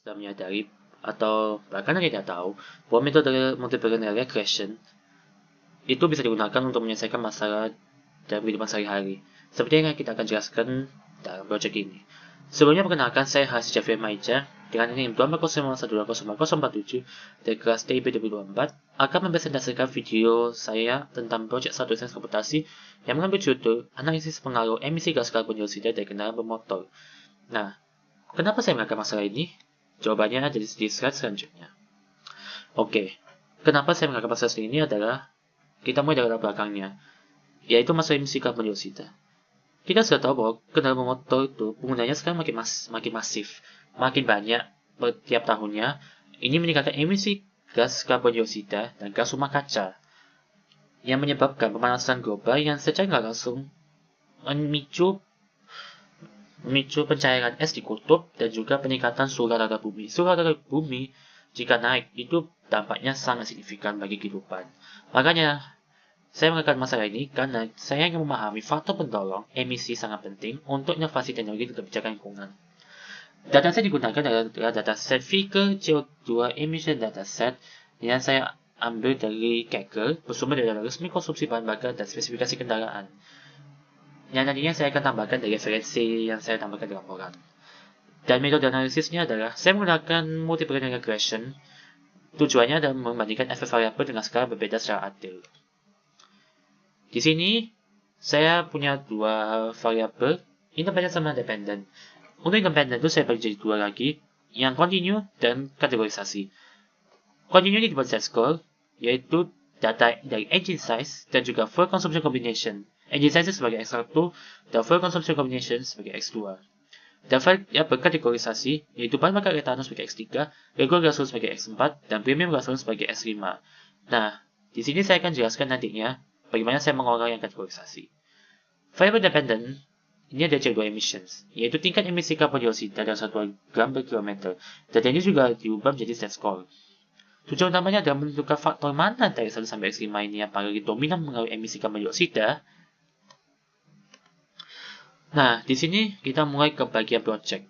sudah menyadari atau bahkan tidak tahu bahwa metode multivariate regression itu bisa digunakan untuk menyelesaikan masalah dalam kehidupan sehari-hari. Seperti yang kita akan jelaskan dalam project ini. Sebelumnya perkenalkan, saya Hasis Jafri Maija dengan NIM 240120447 dari kelas TIP 2024 akan mempresentasikan video saya tentang project satu sains komputasi yang mengambil judul analisis pengaruh emisi gas karbon dioksida dari kendaraan bermotor. Nah, kenapa saya mengangkat masalah ini? Jawabannya ada di slide selanjutnya. Oke, kenapa saya mengangkat masalah ini adalah kita mulai dari latar belakangnya, yaitu masalah emisi karbon dioksida. Kita sudah tahu bahwa kendaraan bermotor itu penggunanya sekarang makin masif, makin banyak setiap tahunnya. Ini meningkatkan emisi gas karbon dioksida dan gas rumah kaca yang menyebabkan pemanasan global yang secara nggak langsung memicu pencairan es di kutub dan juga peningkatan suhu rata bumi. Suhu rata bumi jika naik itu dampaknya sangat signifikan bagi kehidupan. Makanya saya mengangkat masalah ini karena saya ingin memahami faktor pendorong emisi sangat penting untuk inovasi teknologi dan kebijakan lingkungan. Data set digunakan adalah dataset Vehicle CO2 Emission Dataset yang saya ambil dari Kaggle, bersumber dari data resmi konsumsi bahan bakar dan spesifikasi kendaraan. Yang nantinya saya akan tambahkan dari referensi yang saya tambahkan di laporan. Dan metode analisisnya adalah saya menggunakan multivariate regression. Tujuannya adalah membandingkan efek variabel dengan skala berbeda secara adil. Di sini, saya punya dua variabel, independen sama dependent. Untuk independen itu saya bagi jadi dua lagi, yang continue dan kategorisasi. Continue ini dibuat z-score, yaitu data dari engine size dan juga fuel consumption combination. Engine size sebagai X1 dan fuel consumption combination sebagai X2. Dan variabel kategorisasi, yaitu bahan bakar etanol sebagai X3, regular gasoline sebagai X4, dan premium gasoline sebagai X5. Nah, di sini saya akan jelaskan nantinya bagaimana saya mengolah yang kategorisasi. Variable dependent, ini ada CO2 emissions, yaitu tingkat emisi karbon dioksida dalam 1 gram per kilometer. Data ini juga diubah menjadi z-score. Tujuan utamanya adalah menentukan faktor mana dari 1 sampai X5 ini yang paling dominan mengaruhi emisi karbon dioksida. Nah, di sini kita mulai ke bagian project.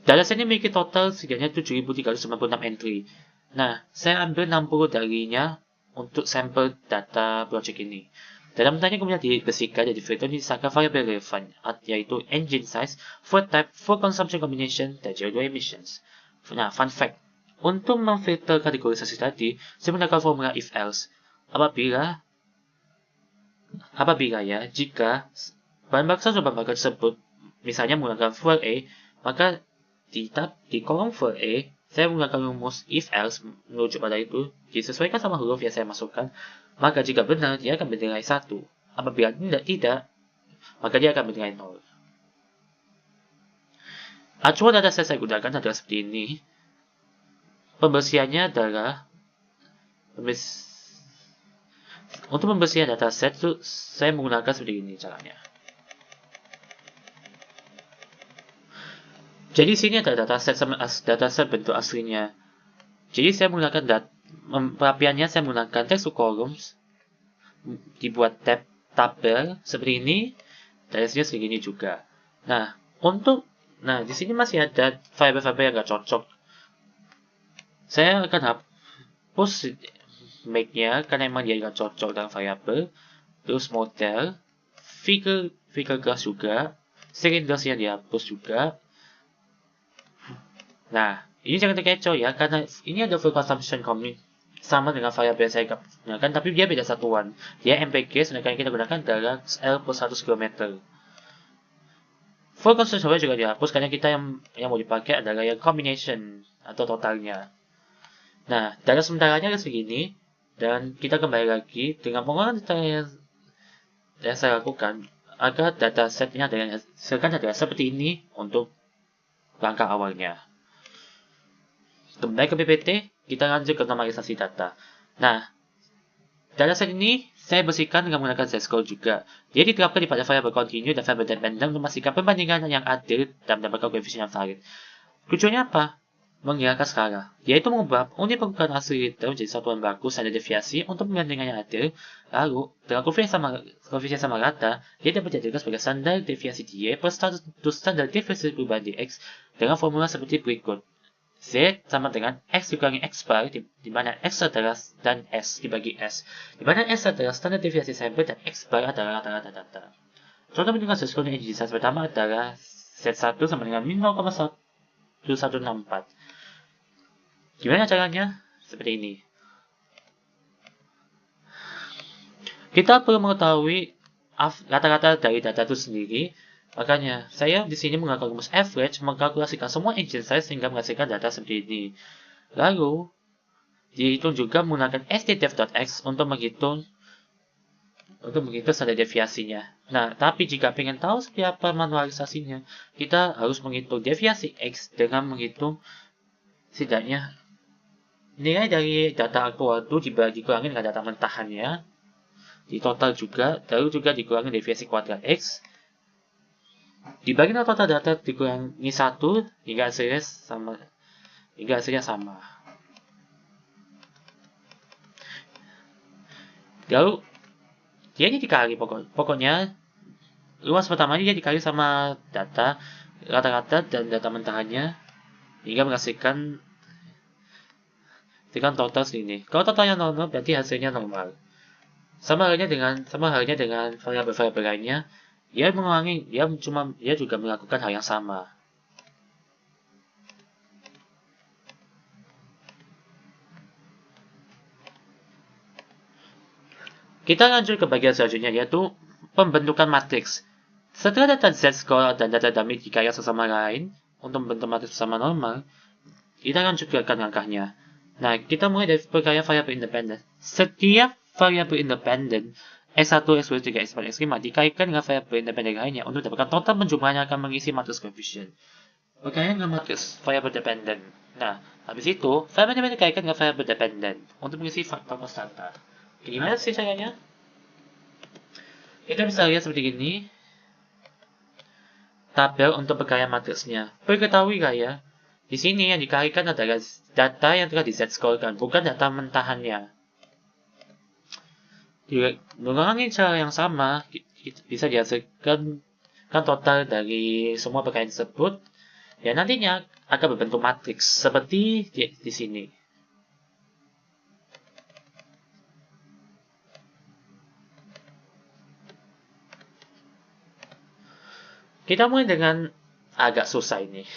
Dataset ini memiliki total setidaknya 7.396 entry. Nah, saya ambil 60 darinya untuk sampel data project ini. Dalam datanya kemudian dibersihkan dan difilter disangka variabel relevan, yaitu engine size, fuel type, fuel consumption combination, dan CO2 emissions. Nah, fun fact, untuk memfilter kategorisasi tadi, saya menggunakan formula if-else. Jika bahan bakar tersebut misalnya menggunakan fuel A, maka di kolom fuel A, saya menggunakan rumus if-else menuju pada itu, disesuaikan sama huruf yang saya masukkan, maka jika benar, dia akan bernilai 1. Apabila tidak, maka dia akan bernilai 0. Acuan data saya gunakan adalah seperti ini. Pembersihannya adalah untuk pembersihan dataset itu saya menggunakan seperti ini caranya. Jadi sini ada dataset bentuk aslinya. Jadi saya menggunakan perapiannya saya menggunakan text to columns, dibuat tabel seperti ini, dari sini segini juga. Nah, di sini masih ada variabel-variabel yang nggak cocok. Saya akan hapus make-nya karena memang dia nggak cocok dengan variabel. Terus model, vehicle class juga, cylinders yang dihapus juga. Nah, ini jangan terkecoh ya, karena ini ada fuel consumption sama dengan variabel yang saya gunakan, tapi dia beda satuan. Dia MPG, sedangkan yang kita gunakan adalah L per 100 km. Fuel consumption juga dihapus karena kita yang mau dipakai adalah yang combination atau totalnya. Nah, data sementaranya adalah segini, dan kita kembali lagi dengan pengolahan data yang saya lakukan agar data setnya adalah seperti ini untuk langkah awalnya. Kembali ke PPT, kita lanjut ke normalisasi data. Nah, dataset ini saya bersihkan dengan menggunakan z-score juga. Dia diterapkan pada variabel continue dan variabel dependent untuk memastikan perbandingan yang adil dan mendapatkan koefisien yang valid. Tujuannya apa? Menghilangkan skala, yaitu mengubah unit permukaan asli liter menjadi satuan baku standar deviasi untuk perbandingan yang adil. Lalu, dengan koefisien sama rata, dia dapat dijadikan sebagai standar deviasi Y per standar deviasi perubahan dx dengan formula seperti berikut. Z sama dengan X dikurangi X bar, di mana X adalah dan S dibagi S, di mana S adalah standar deviasi sampel dan X bar adalah rata-rata data. Contoh bentukan sesuatu yang identitas pertama adalah Z1 sama dengan min 0,1164. Gimana caranya? Seperti ini. Kita perlu mengetahui rata-rata dari data itu sendiri. Makanya, saya di sini menggunakan rumus average mengkalkulasikan semua engine size sehingga menghasilkan data seperti ini. Lalu, dihitung juga menggunakan stdef.x untuk menghitung standar deviasinya. Nah, tapi jika ingin tahu seperti apa manualisasinya, kita harus menghitung deviasi x dengan menghitung setidaknya nilai dari data aktual itu dikurangi dengan data mentahannya, di total juga, lalu juga dikurangi deviasi kuadrat x, dibagi total data dikurangi 1 hingga hasilnya sama. Lalu dia ini dikali pokoknya luas pertamanya dia dikali sama data rata-rata dan data mentahannya hingga menghasilkan total segini. Kalau totalnya normal berarti hasilnya normal. Sama halnya dengan variabel-variabel lainnya, dia juga melakukan hal yang sama. Kita lanjut ke bagian selanjutnya, yaitu pembentukan matriks. Setelah data z-score dan data dummy dikaya sesama lain untuk membentuk matriks bersama normal, kita lanjutkan langkahnya. Nah, kita mulai dari perkalian variabel independen. Setiap variabel independen x1, x2, x3, x4, x5 dikaitkan dengan variabel independen lainnya untuk dapatkan total penjumlahan yang akan mengisi matriks koefisien. Perkalian dengan matriks variabel dependen. Nah, habis itu, variabel independen dikaitkan dengan variabel dependen untuk mengisi faktor konstanta. Gimana sih caranya? Kita bisa lihat seperti ini. Tabel untuk perkalian matriksnya. Perlu ketahui ya, di sini yang dikalikan adalah data yang telah di z-scorekan, bukan data mentahannya. Mengulangi cara yang sama, bisa dihasilkan total dari semua perkalian tersebut, yang nantinya akan berbentuk matriks seperti di sini. Kita mulai dengan agak susah ini.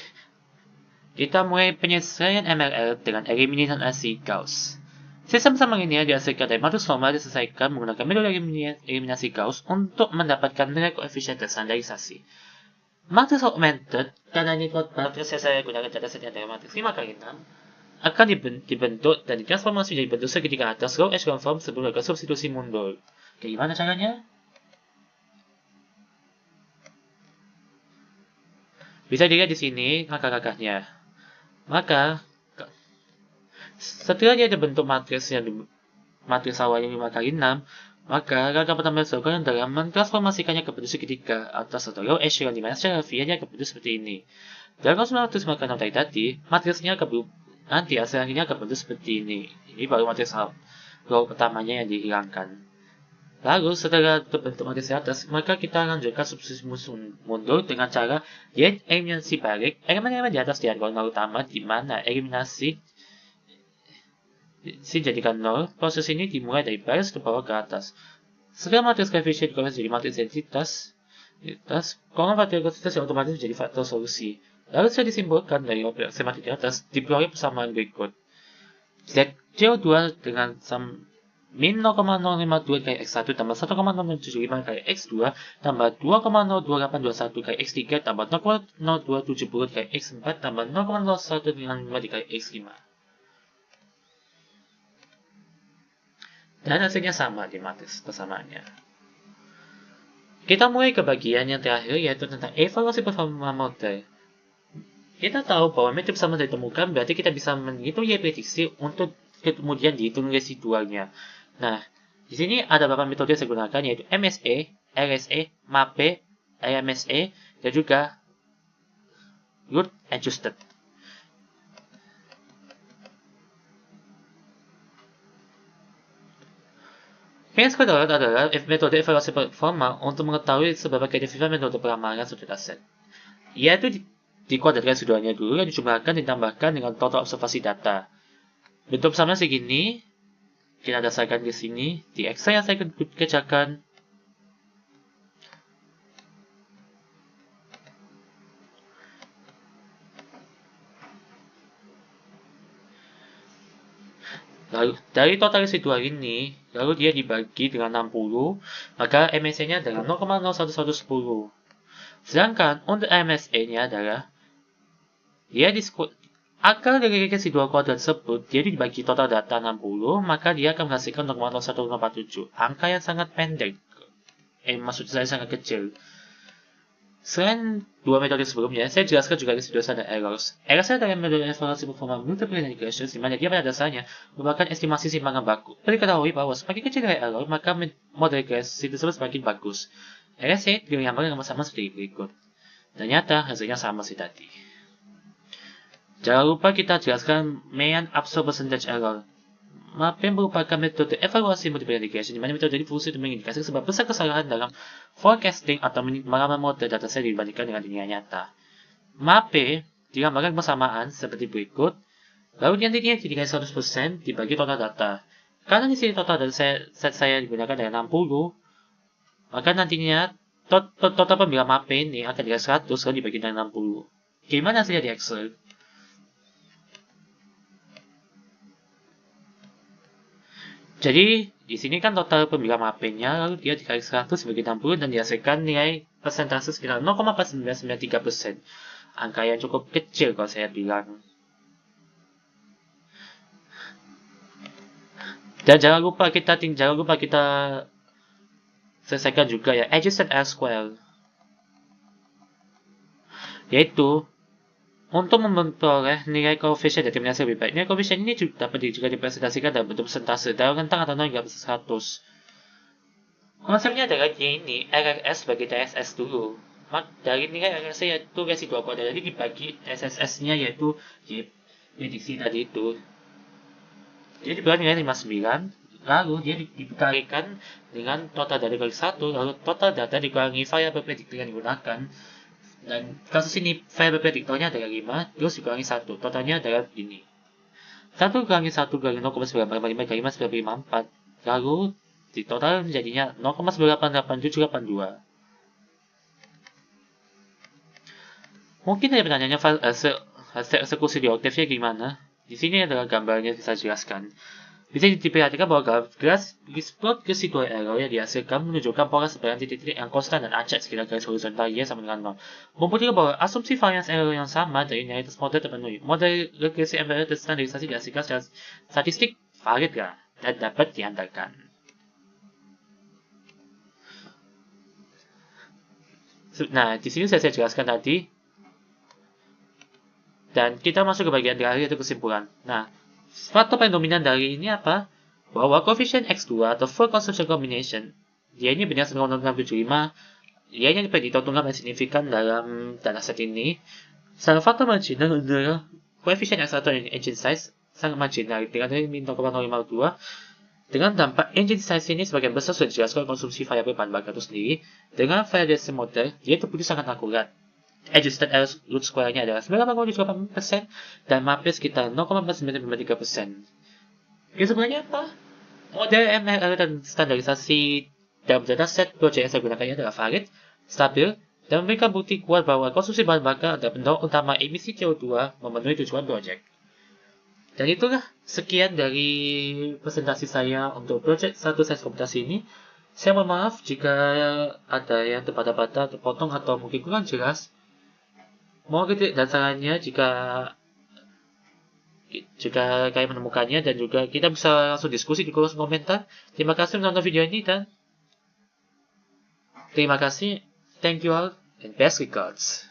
Kita mulai penyelesaian MLL dengan eliminasi Gauss. Sistem sama ini dihasilkan dari matriks normal diselesaikan menggunakan metode eliminasi Gauss untuk mendapatkan nilai koefisien terstandarisasi. Matriks augmented, karena ini matriks yang saya gunakan dataset dari matriks 5x6, akan dibentuk dan ditransformasi jadi bentuk segitiga atas row echelon form sebelum dilakukan substitusi mundur. Gimana caranya? Bisa dilihat di sini langkah-langkahnya. Maka setelah dia dibentuk matriks awalnya 5x6, maka langkah pertama yang dilakukan adalah mentransformasikannya ke bentuk segitiga atas atau row echelon, dimana secara via-nya ke bentuk seperti ini. Dalam matriks 5x6 tadi, matriksnya nanti hasilnya ke bentuk seperti ini. Ini baru matriks row pertamanya yang dihilangkan. Lalu setelah terbentuk matriks di atas, maka kita lanjutkan substitusi mundur dengan cara eliminasi balik elemen-elemen di atas diagonal utama, di mana eliminasi jadikan 0. Proses ini dimulai dari baris ke bawah ke atas. Setelah matriks koefisien dikonversi jadi matriks identitas, kolom faktor identitas yang otomatis menjadi faktor solusi. Lalu sudah disimbolkan dari operasi matriks di atas diperoleh persamaan berikut. Z02 dengan min 0,052 kali x1 tambah 1,075 kali x2 tambah 2,02821 kali x3 tambah 0,0270 kali x4 tambah 0,0195 kali x5. Dan hasilnya sama di matriks persamaannya. Kita mulai ke bagian yang terakhir, yaitu tentang evaluasi performa model. Kita tahu bahwa metode persama ditemukan, berarti kita bisa menghitung Y prediksi untuk kemudian dihitung residualnya. Nah, di sini ada beberapa metode yang saya gunakan, yaitu MSE, LSE, MAPE, LMSE, dan juga Root Adjusted. PSQ adalah metode evaluasi performa untuk mengetahui seberapa keefektifan metode peramalan suatu dataset. Yaitu dikuadratkan keduanya dulu, yang dijumlahkan ditambahkan dengan total observasi data. Bentuk sama segini, kita dasarkan ke sini, di Excel yang saya kerjakan. Lalu, dari total residual ini, lalu dia dibagi dengan 60, maka MSE-nya adalah 0,01110. Sedangkan untuk MSE-nya adalah, akar dari residual kuadrat tersebut, dia dibagi total data 60, maka dia akan menghasilkan 0,01047. Angka yang sangat pendek. Maksud saya sangat kecil. Selain dua metode sebelumnya, saya jelaskan juga residual standard errors. Errors adalah metode evaluasi performa multiple regression, di mana dia pada dasarnya merupakan estimasi simpangan baku. Perlu diketahui bahwa semakin kecil dari error, maka model regresi tersebut semakin bagus. RSA digambarkan sama-sama seperti berikut. Ternyata hasilnya sama sih tadi. Jangan lupa kita jelaskan mean absolute percentage error. MAPE merupakan metode evaluasi multiple regression, di mana metode difusi untuk mengindikasikan sebab besar kesalahan dalam forecasting atau meramal model dataset dibandingkan dengan dunia nyata. MAPE digambarkan bersamaan seperti berikut. Lalu nantinya dijadikan 100% dibagi total data. Karena di sini total data set saya digunakan dari 60, maka nantinya total pemilihan MAPE ini akan dikali 100 lalu dibagi dengan 60. Gimana hasilnya di Excel? Jadi, di sini kan total pemilihan MAPE-nya, lalu dia dikali 100 sebagai 60 dan dihasilkan nilai persentase sekitar 0,4993%. Angka yang cukup kecil kalau saya bilang. Dan jangan lupa kita selesaikan juga ya adjusted R-square. Yaitu untuk memperoleh nilai koefisien determinasi lebih baik. Nilai koefisien ini juga dapat juga dipresentasikan dalam bentuk persentase dalam rentang atau 0 hingga 100. Konsepnya adalah ini RRS bagi TSS dulu. Dari nilai RRS yaitu residual kuadrat, jadi dibagi SSS-nya yaitu prediksi tadi itu. Jadi dibagi nilai 59, lalu dia dikalikan dengan total data dikali 1, lalu total data dikurangi variabel prediktor yang digunakan. Dan kasus ini variabel prediktornya adalah 5, terus dikurangi 1. Totalnya adalah ini. 1 kurangi 1 kurangi 0,955 kali 5,954. Lalu di total menjadinya 0,988782. Mungkin ada pertanyaannya hasil eksekusi di Octave-nya gimana? Di sini adalah gambarnya bisa jelaskan. Bisa diperhatikan bahwa plot residual error yang dihasilkan menunjukkan pola sebaran titik-titik yang konstan dan acak sekitar garis horizontal Y sama dengan 0. Membuktikan bahwa asumsi variance error yang sama dari nilai model terpenuhi. Model regresi embedded terstandarisasi dihasilkan secara statistik valid dan dapat diandalkan. Nah, di sini saya jelaskan tadi. Dan kita masuk ke bagian terakhir yaitu kesimpulan. Nah, faktor paling dominan dari ini apa? Bahwa koefisien X2 atau full consumption combination, dia ini benar 0,675, dia ini prediktor tunggal yang signifikan dalam dataset ini. Salah faktor marginal adalah koefisien X1 dan engine size sangat marginal, dengan 0,052. Dengan dampak engine size ini sebagian besar sudah dijelaskan konsumsi variabel bahan bakar itu sendiri. Dengan validasi model, dia terbukti sangat akurat. Adjusted root square-nya adalah 9,78% dan MAPE sekitar 0,4953%. Ini sebenarnya apa? Model MRL dan standarisasi dalam dataset project yang saya gunakan adalah valid, stabil, dan memberikan bukti kuat bahwa konsumsi bahan bakar adalah pendorong utama emisi CO2 memenuhi tujuan project. Dan itulah sekian dari presentasi saya untuk project 1 sains komputasi ini. Saya mohon maaf jika ada yang terpatah-patah, terpotong, atau mungkin kurang jelas. Mohon kritik dan sarannya jika kalian menemukannya, dan juga kita bisa langsung diskusi di kolom komentar. Terima kasih menonton video ini dan terima kasih. Thank you all and best regards.